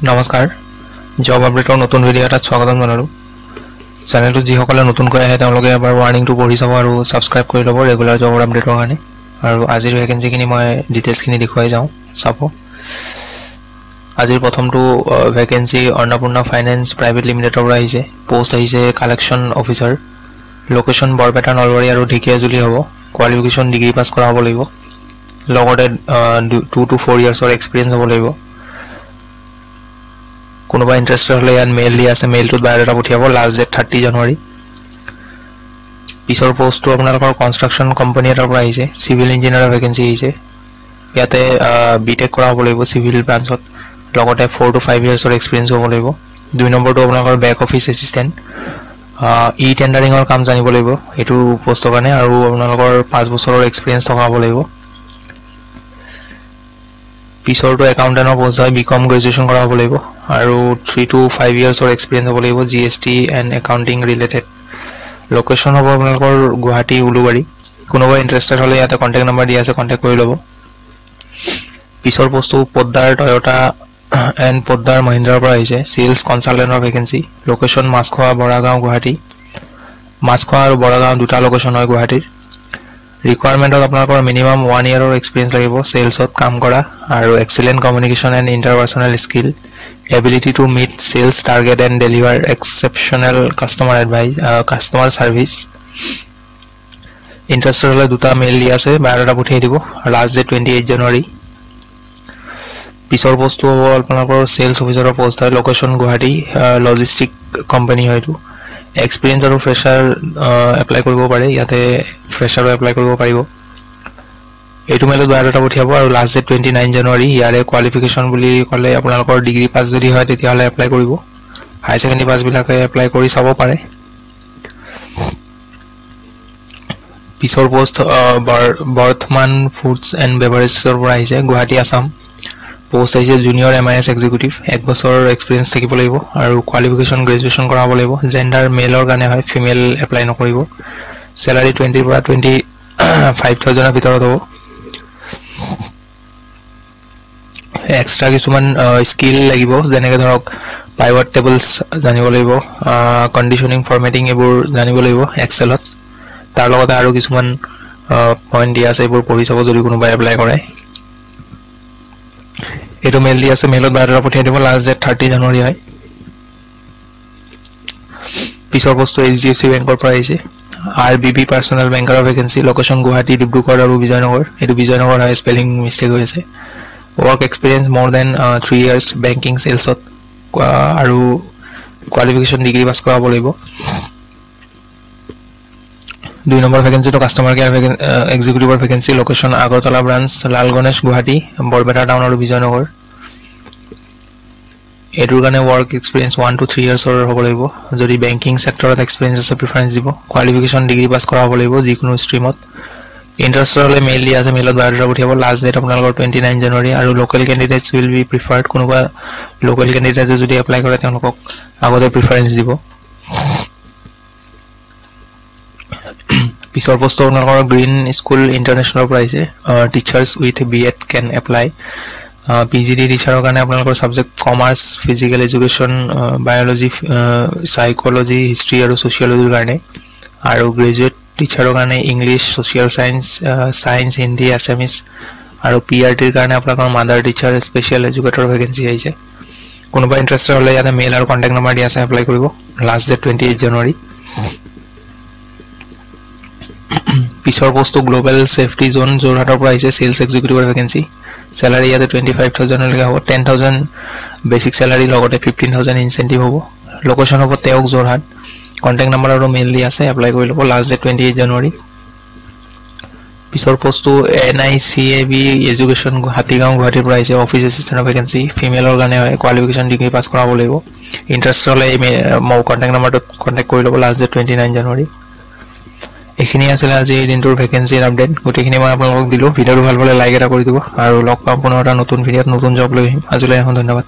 নমস্কাৰ জব আপডেটৰ নতুন ভিডিঅ' এটাত স্বাগতম জনালোঁ চেনেলটো যিসকলে নতুনকৈ আহে তেওঁলোকে এবাৰ ৱাৰ্নিংটো পঢ়ি চাব আৰু সাবস্ক্ৰাইব কৰি ল'ব ৰেগুলাৰ জব আপডেটৰ কাৰণে আৰু আজিৰ ভেকেন্সিখিনি মই ডিটেইলছখিনি দেখুৱাই যাওঁ চাব আজিৰ প্ৰথমটো ভেকেন্সি অন্নপূৰ্ণা ফাইনেন্স প্ৰাইভেট লিমিটেডৰ পৰা আহিছে পোষ্ট আহিছে collection officer location Barpeta Nalbari আৰু ঢেকিয়াজুলি হ'ব কোৱালিফিকেশ্যন ডিগ্ৰী পাছ কৰা হ'ব লাগিব লগতে 2 to 4 ইয়াৰ্ছৰ এক্সপিৰিয়েন্স হ'ব লাগিব কোনোবা ইন্টাৰেস্টেড হলে ইয়াত মেইল দি আছে মেইলটোত বায়োডাটা পঠিয়াব লাষ্ট ডেট 30 জানুৱাৰী পিছৰ পোষ্টটো আপোনালোকৰ কনষ্ট্ৰাকচন কোম্পানী এটাৰ পৰা আহিছে সিভিল ইঞ্জিনিয়াৰৰ ভেকেন্সি আহিছে ইয়াতে বিটেক কৰা হ'ব লাগিব সিভিল ব্ৰাঞ্চত লগতে 4 to 5 ইয়াৰ্ছৰ এক্সপিৰিয়েন্স হ'ব লাগিব দুই নম্বৰটো আপোনালোকৰ বেক অফিচ এছিষ্টেণ্ট ই টেন্ডাৰিঙৰ কাম জানিব লাগিব এটো পোষ্টৰ কাৰণে আৰু আপোনালোকৰ 5 বছৰৰ এক্সপিৰিয়েন্স থকা হ'ব লাগিব পিছৰটো একাউন্টেন্টৰ পোষ্ট হয় বিকম গ্ৰেজুৱেচন কৰা হ'ব লাগিব আৰু 3 to 5 ইয়াৰ্ছৰ এক্সপিৰিয়েন্স হ'ব লাগিব GST and accounting related location হ'ব আপোনালোকৰ গুৱাহাটী উলুবাৰী কোনোবা ইন্টাৰেস্টেড হলে ইয়াতে কন্টাক্ট নম্বৰ দিয়া আছে কন্টাক্ট কৰি ল'ব পিছৰ পোষ্টটো পদ্দাৰ টয়োটা এণ্ড পদ্দাৰ মহিন্দ্ৰাৰ পৰা আহিছে সেলছ কনসালটেন্টৰ ভেকেন্সি লোকেশ্যন মাছখোৱা বৰাগাঁও গুৱাহাটী মাছখোৱা আৰু বৰাগাঁও দুটা লোকেশ্যন হয় গুৱাহাটীৰ ৰিকোয়াৰমেন্টত আপোনালোকৰ মিনিমাম 1 ইয়াৰৰ এক্সপিৰিয়েন্স লাগিব সেলছত কাম কৰা আৰু excellent communication and interpersonal skill ability to meet sales target and deliver exceptional customer service interested হলে দুটা মেইল দি আছে বায়োডাটা পঠিয়াই দিব লাষ্ট ডেট 28 জানুৱাৰী পিছৰ পোষ্টটো হ'ব আপোনালোকৰ সেলছ অফিচাৰৰ পোষ্ট হয় লোকেশ্যন গুৱাহাটী লজিষ্টিক কোম্পানী হয়তো এক্সপিৰিয়েন্স আৰু ফ্ৰেছাৰ এপ্লাই কৰিব পাৰে ইয়াতে ফ্ৰেছাৰো এপ্লাই কৰিব পাৰিব এইটো মেইলত বায়োডাটা পঠিয়াব আৰু লাষ্ট ডেট 29 জানুৱাৰী ইয়াৰে কোৱালিফিকেশ্যন বুলি ক'লে আপোনালোকৰ ডিগ্ৰী পাছ যদি হয় তেতিয়াহলে এপ্লাই কৰিব হাই সেকেন্ডাৰী পাছ বিলাকে এপ্লাই কৰি চাব পাৰে পিছৰ পোষ্ট বৰ্তমান ফুডছ এণ্ড বেভাৰেজৰ পৰা আহিছে গুৱাহাটী আসাম পোষ্ট আহিছে জুনিয়ৰ এমআইএছ এক্সিকিউটিভ 1 বছৰৰ এক্সপিৰিয়েন্স থাকিব লাগিব আৰু কোৱালিফিকেশ্যন গ্ৰেজুৱেচন কৰা হ'ব লাগিব জেন্ডাৰ মেলৰ কাৰণে হয় ফিমেল এপ্লাই নকৰিব স্যালাৰি 20 পৰা 25000 ৰ ভিতৰত হ'ব এক্সট্ৰা কিছুমান স্কিল লাগিব যেনেকৈ ধৰক পাইভট টেবলছ জানিব লাগিব কন্ডিশনিং ফৰমেটিং এইবোৰ জানিব লাগিব এক্সেলত তাৰ লগতে আৰু কিছুমান পইণ্ট দিয়া আছে এইবোৰ পঢ়ি চাব যদি কোনোবা এপ্লাই কৰে এটো মেইল দি আছে মেইলত বায়োডাটা পঠিয়াই দিব লাষ্ট ডেট 30 জানুৱাৰী হয় পিছৰ পোষ্টটো এইচডিএফসি বেংকৰ পৰা আহিছে আৰবিবি পাৰ্সোনাল বেংকাৰৰ ভেকেন্সি লোকেশ্যন গুৱাহাটী ডিব্ৰুগড় আৰু বিজয়নগৰ এটো বিজয়নগৰ হয় স্পেলিং মিস্টেক হৈ আছে work experience more than 3 years banking sales আৰু qualification degree pass কৰা হ'ব লাগিব দুই নম্বৰ ভেকেন্সিটো কাস্টমাৰ কেয়াৰ এক্সিকিউটিভৰ vacancy location Agartala branch Lal Ganesh Guwahati Barpeta town আৰু বিজয়নগৰ এটোৰ কাৰণে work experience 1 to 3 ইয়াৰ্ছৰ হ'ব লাগিব যদি বেংকিং সেক্টৰত এক্সপিৰিয়েন্স আছে প্ৰিফাৰেন্স দিব কোৱালিফিকেশ্যন ডিগ্ৰী পাছ কৰা হ'ব লাগিব যিকোনো ষ্ট্ৰীমত ইন্টাৰেস্টেড হলে মেইল দি আছে মেইলত বায়োডাটা পঠিয়াব লাষ্ট ডেট আপোনালোকৰ 29 জানুৱাৰী আৰু local candidates will be preferred কোনোবা লোকেল ক্যান্ডিডেটে যদি এপ্লাই কৰে তেওঁলোকক আগতে প্ৰিফাৰেন্স দিব পিছৰ পোষ্ট আপোনালোকৰ গ্ৰীণ স্কুল ইন্টাৰনেশ্যনেলৰ পৰা আহিছে teachers with BEd can apply PGT টিচাৰৰ কাৰণে আপোনালোকৰ subject commerce physical education biology psychology history আৰু সোশিয়োলজিৰ কাৰণে আৰু গ্ৰেজুৱেট টিচাৰৰ কাৰণে English social science Hindi Assamese আৰু পিআৰটিৰ কাৰণে আপোনালোকৰ mother teacher special educator vacancy আহিছে কোনোবা ইন্টাৰেস্টেড হলে ইয়াতে মেইল আৰু কন্টাক্ট নম্বৰ দিয়া আছে এপ্লাই কৰিব লাষ্ট ডেট 28 জানুৱাৰী পিছৰ পোষ্টটো গ্লোবাল সেফটি জোন যোৰহাটৰ পৰা আহিছে সেলছ এক্সিকিউটিভৰ ভেকেন্সি স্যালাৰি ইয়াতে 25000 লৈকে হ'ব 10000 বেসিক স্যালাৰি লগতে 15000 ইনসেন্টিভ হ'ব লোকেশ্যন হ'ব তেওক যোৰহাট কন্টাক্ট নম্বৰ আৰু মেইল দি আছে এপ্লাই কৰি ল'ব লাষ্ট ডেট 28 জানুৱাৰী পিছৰ পোষ্টটো এনআইসিএবি এডুকেশ্যন হাতীগাঁও গুৱাহাটীৰ পৰা আহিছে অফিচ এছিষ্টেণ্টৰ ভেকেন্সি ফিমেলৰ কাৰণে হয় কোৱালিফিকেশ্যন ডিগ্ৰী পাছ কৰা হ'ব লাগিব ইন্টাৰেস্টেড হলে মোৰ কন্টাক্ট নম্বৰটো কন্টাক্ট কৰি ল'ব লাষ্ট ডেট 29 জানুৱাৰী এখিনি আছিল আজি দিনটোৰ ভেকেন্সিৰ আপডেট গোটেইখিনি মই আপোনালোকক দিলো ভিডিঅ'টো ভাল পালে লাইক এটা কৰি দিব আৰু লগ পাম পুনৰ এটা নতুন ভিডিঅ'ত নতুন জব লৈ আহিম আজিলৈ ধন্যবাদ